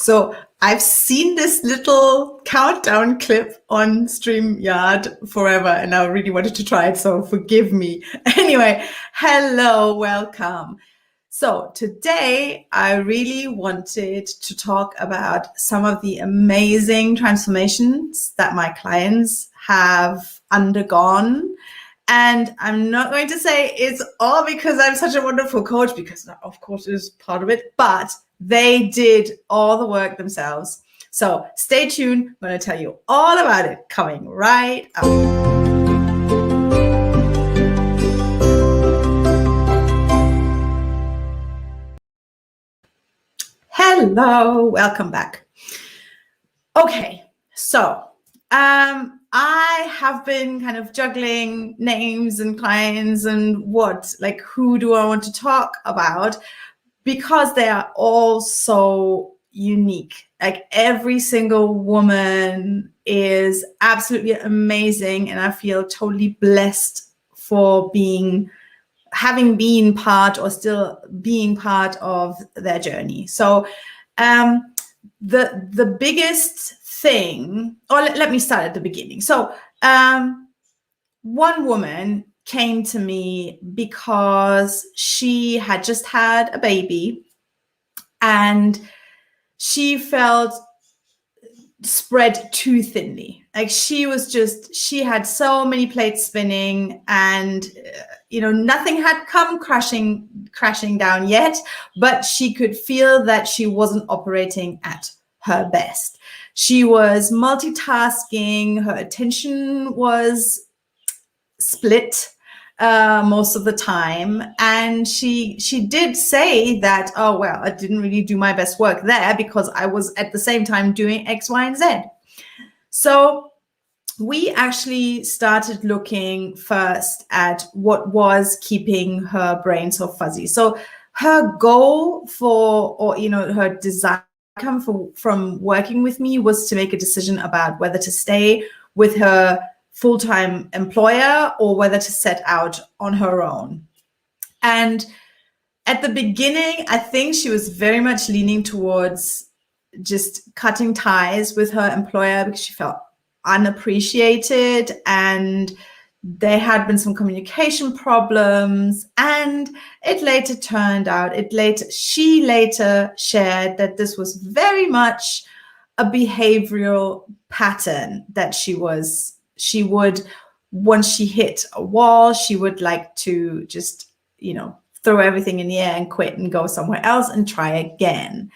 So I've seen this little countdown clip on StreamYard forever, and I really wanted to try it, so forgive me. Anyway, hello, welcome. So today I really wanted to talk about some of the amazing transformations that my clients have undergone. And I'm not going to say it's all because I'm such a wonderful coach, because that, of course, is part of it, but they did all the work themselves. So stay tuned. I'm going to tell you all about it coming right up. Hello, welcome back. Okay, so I have been kind of juggling names and clients and who do I want to talk about, because they are all so unique. Like every single woman is absolutely amazing, and I feel totally blessed for having been part or still being part of their journey. So the biggest thing, or let me start at the beginning. So one woman came to me because she had just had a baby and she felt spread too thinly. Like she had so many plates spinning, and nothing had come crashing down yet, but she could feel that she wasn't operating at her best. She was multitasking, her attention was split most of the time, and she did say that, oh well, I didn't really do my best work there because I was at the same time doing X, Y, and Z. So we actually started looking first at what was keeping her brain so fuzzy. So her goal her desire from working with me was to make a decision about whether to stay with her full-time employer or whether to set out on her own. And at the beginning, I think she was very much leaning towards just cutting ties with her employer because she felt unappreciated, and there had been some communication problems, and it later turned out, she later shared that this was very much a behavioral pattern that she would, once she hit a wall, she would like to just, throw everything in the air and quit and go somewhere else and try again.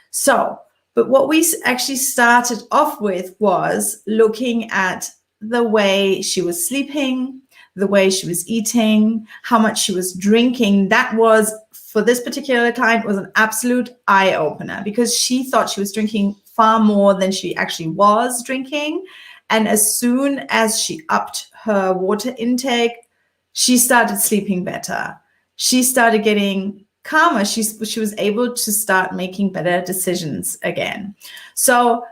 So, but what we actually started off with was looking at the way she was sleeping, the way she was eating, how much she was drinking. That was, for this particular client, was an absolute eye-opener because she thought she was drinking far more than she actually was drinking. And as soon as she upped her water intake, she started sleeping better. She started getting calmer. She was able to start making better decisions again. So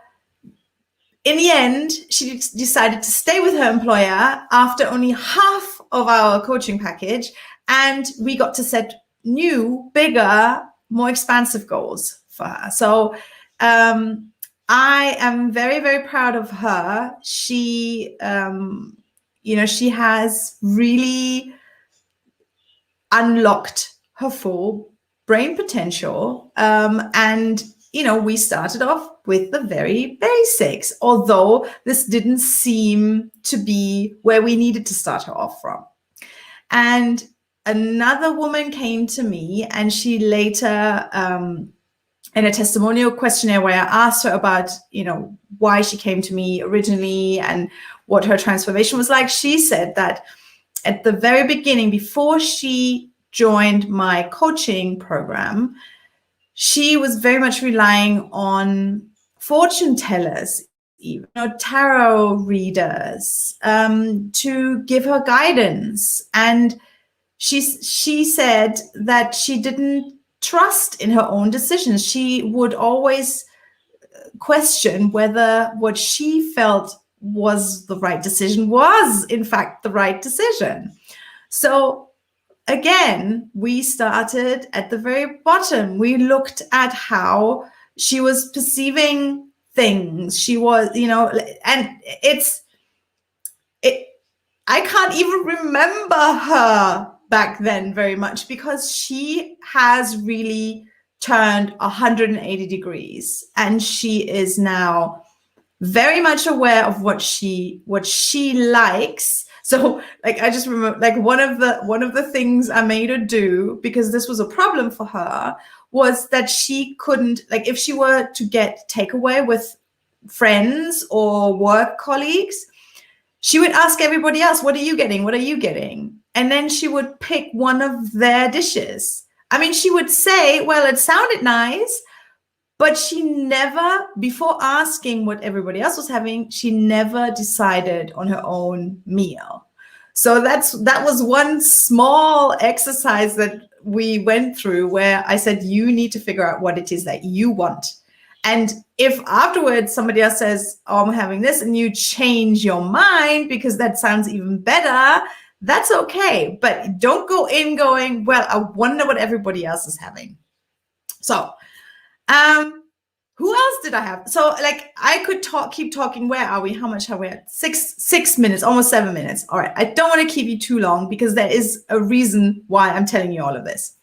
in the end, she decided to stay with her employer after only half of our coaching package, and we got to set new, bigger, more expansive goals for her. So I am very, very proud of her. She, she has really unlocked her full brain potential. And, we started off with the very basics, although this didn't seem to be where we needed to start her off from. And another woman came to me, and she later, in a testimonial questionnaire where I asked her about, why she came to me originally and what her transformation was like, she said that at the very beginning, before she joined my coaching program, she was very much relying on fortune tellers, even tarot readers, to give her guidance. And she said that she didn't trust in her own decisions. She would always question whether what she felt was the right decision was in fact the right decision. So again, we started at the very bottom. We looked at how She was perceiving things. She was, and I can't even remember her back then very much, because she has really turned 180 degrees, and she is now very much aware of what she likes. So like, I just remember, like, one of the things I made her do, because this was a problem for her, was that she couldn't, like, if she were to get takeaway with friends or work colleagues, she would ask everybody else, what are you getting? What are you getting? And then she would pick one of their dishes. I mean, she would say, well, it sounded nice, but she never, before asking what everybody else was having, she never decided on her own meal. So that was one small exercise that we went through, where I said, you need to figure out what it is that you want. And if afterwards somebody else says, oh, I'm having this, and you change your mind because that sounds even better, that's okay. But don't go in going, well, I wonder what everybody else is having. So, who else did I have? So, like, I could keep talking. Where are we? How much have we had? 6 minutes, almost 7 minutes. All right. I don't want to keep you too long, because there is a reason why I'm telling you all of this.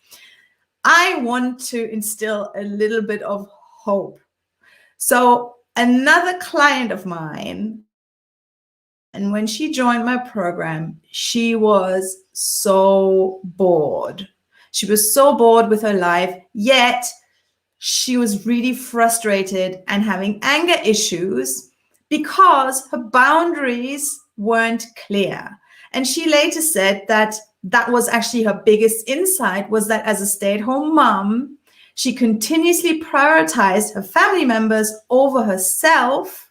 I want to instill a little bit of hope. So another client of mine, and when she joined my program, she was so bored. She was so bored with her life, yet she was really frustrated and having anger issues because her boundaries weren't clear. And she later said that that was actually her biggest insight, was that as a stay-at-home mom, she continuously prioritized her family members over herself,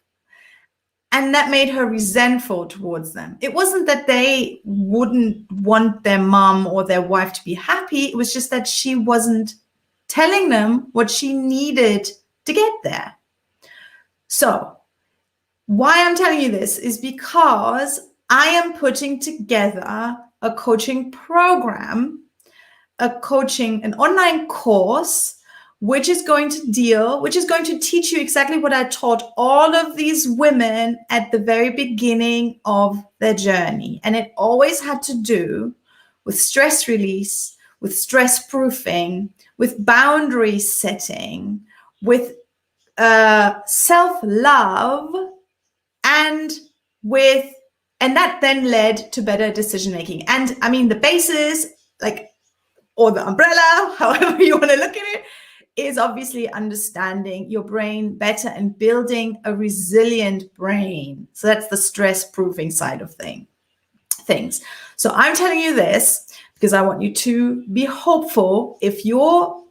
and that made her resentful towards them. It wasn't that they wouldn't want their mom or their wife to be happy. It was just that she wasn't telling them what she needed to get there. So why I'm telling you this is because I am putting together a coaching program, an online course, which is going to teach you exactly what I taught all of these women at the very beginning of their journey. And it always had to do with stress release, with stress proofing, with boundary setting, with self-love, and that then led to better decision making. And I mean, the basis, like, or the umbrella, however you want to look at it, is obviously understanding your brain better and building a resilient brain. So that's the stress proofing side of things. So I'm telling you this because I want you to be hopeful. If you're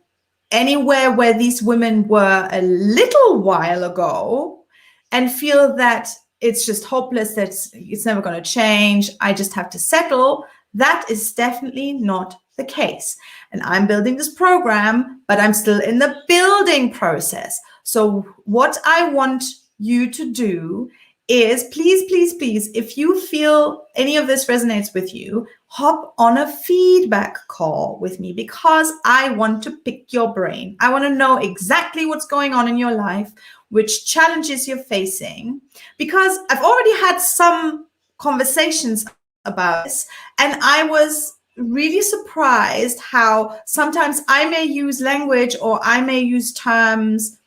anywhere where these women were a little while ago and feel that it's just hopeless, that it's never going to change, I just have to settle, that is definitely not the case. And I'm building this program, but I'm still in the building process. So what I want you to do is, please, please, please, if you feel any of this resonates with you, hop on a feedback call with me, because I want to pick your brain. I want to know exactly what's going on in your life, which challenges you're facing, because I've already had some conversations about this, and I was really surprised how sometimes I may use language or I may use terms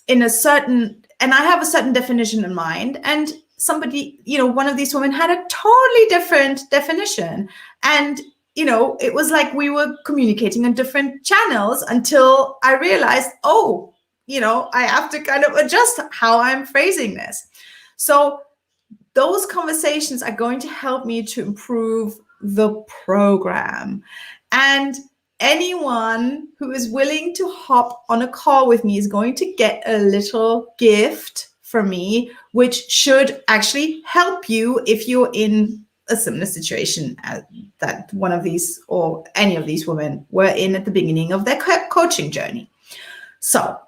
in a certain, and I have a certain definition in mind, and somebody, one of these women had a totally different definition. And, it was like we were communicating on different channels until I realized, I have to kind of adjust how I'm phrasing this. So those conversations are going to help me to improve the program. And anyone who is willing to hop on a call with me is going to get a little gift from me, which should actually help you if you're in a similar situation as that one of these or any of these women were in at the beginning of their coaching journey. So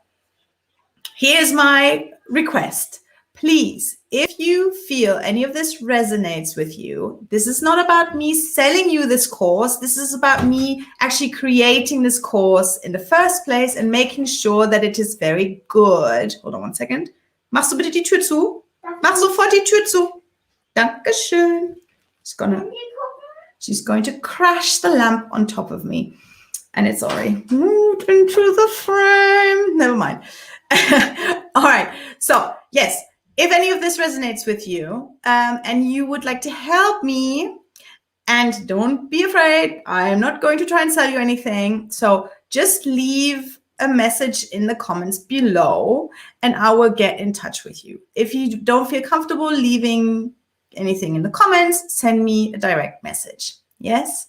here's my request. please, if you feel any of this resonates with you, this is not about me selling you this course. This is about me actually creating this course in the first place and making sure that it is very good. Hold on one second. Machst du bitte die Tür zu? Mach sofort die Tür zu. Dankeschön. She's going to crash the lamp on top of me. And it's already moved into the frame. Never mind. All right. So, yes, if any of this resonates with you and you would like to help me, and don't be afraid, I am not going to try and sell you anything. So just leave a message in the comments below and I will get in touch with you. If you don't feel comfortable leaving anything in the comments, send me a direct message. Yes?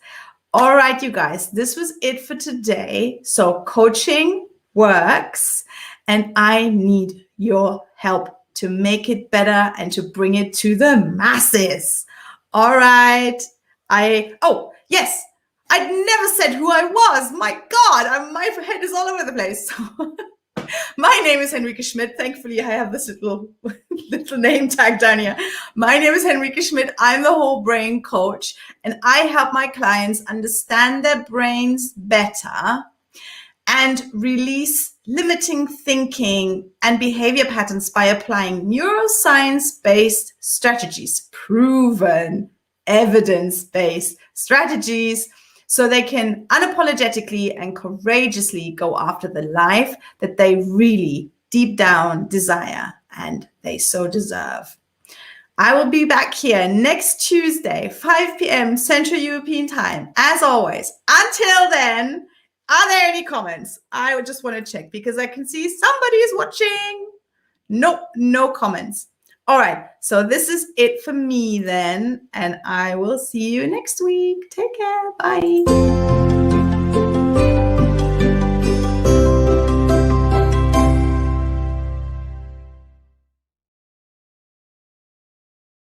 All right, you guys, this was it for today. So coaching works and I need your help to make it better and to bring it to the masses. All right. Yes, I never said who I was. My God, my head is all over the place. My name is Henrike Schmidt. Thankfully, I have this little name tag down here. My name is Henrike Schmidt. I'm the whole brain coach, and I help my clients understand their brains better and release limiting thinking and behavior patterns by applying neuroscience-based strategies, proven evidence-based strategies, so they can unapologetically and courageously go after the life that they really deep down desire and they so deserve. I will be back here next Tuesday, 5 p.m. Central European Time, as always. Until then, are there any comments? I would just want to check because I can see somebody is watching. Nope, no comments. All right, so this is it for me then, and I will see you next week. Take care. Bye.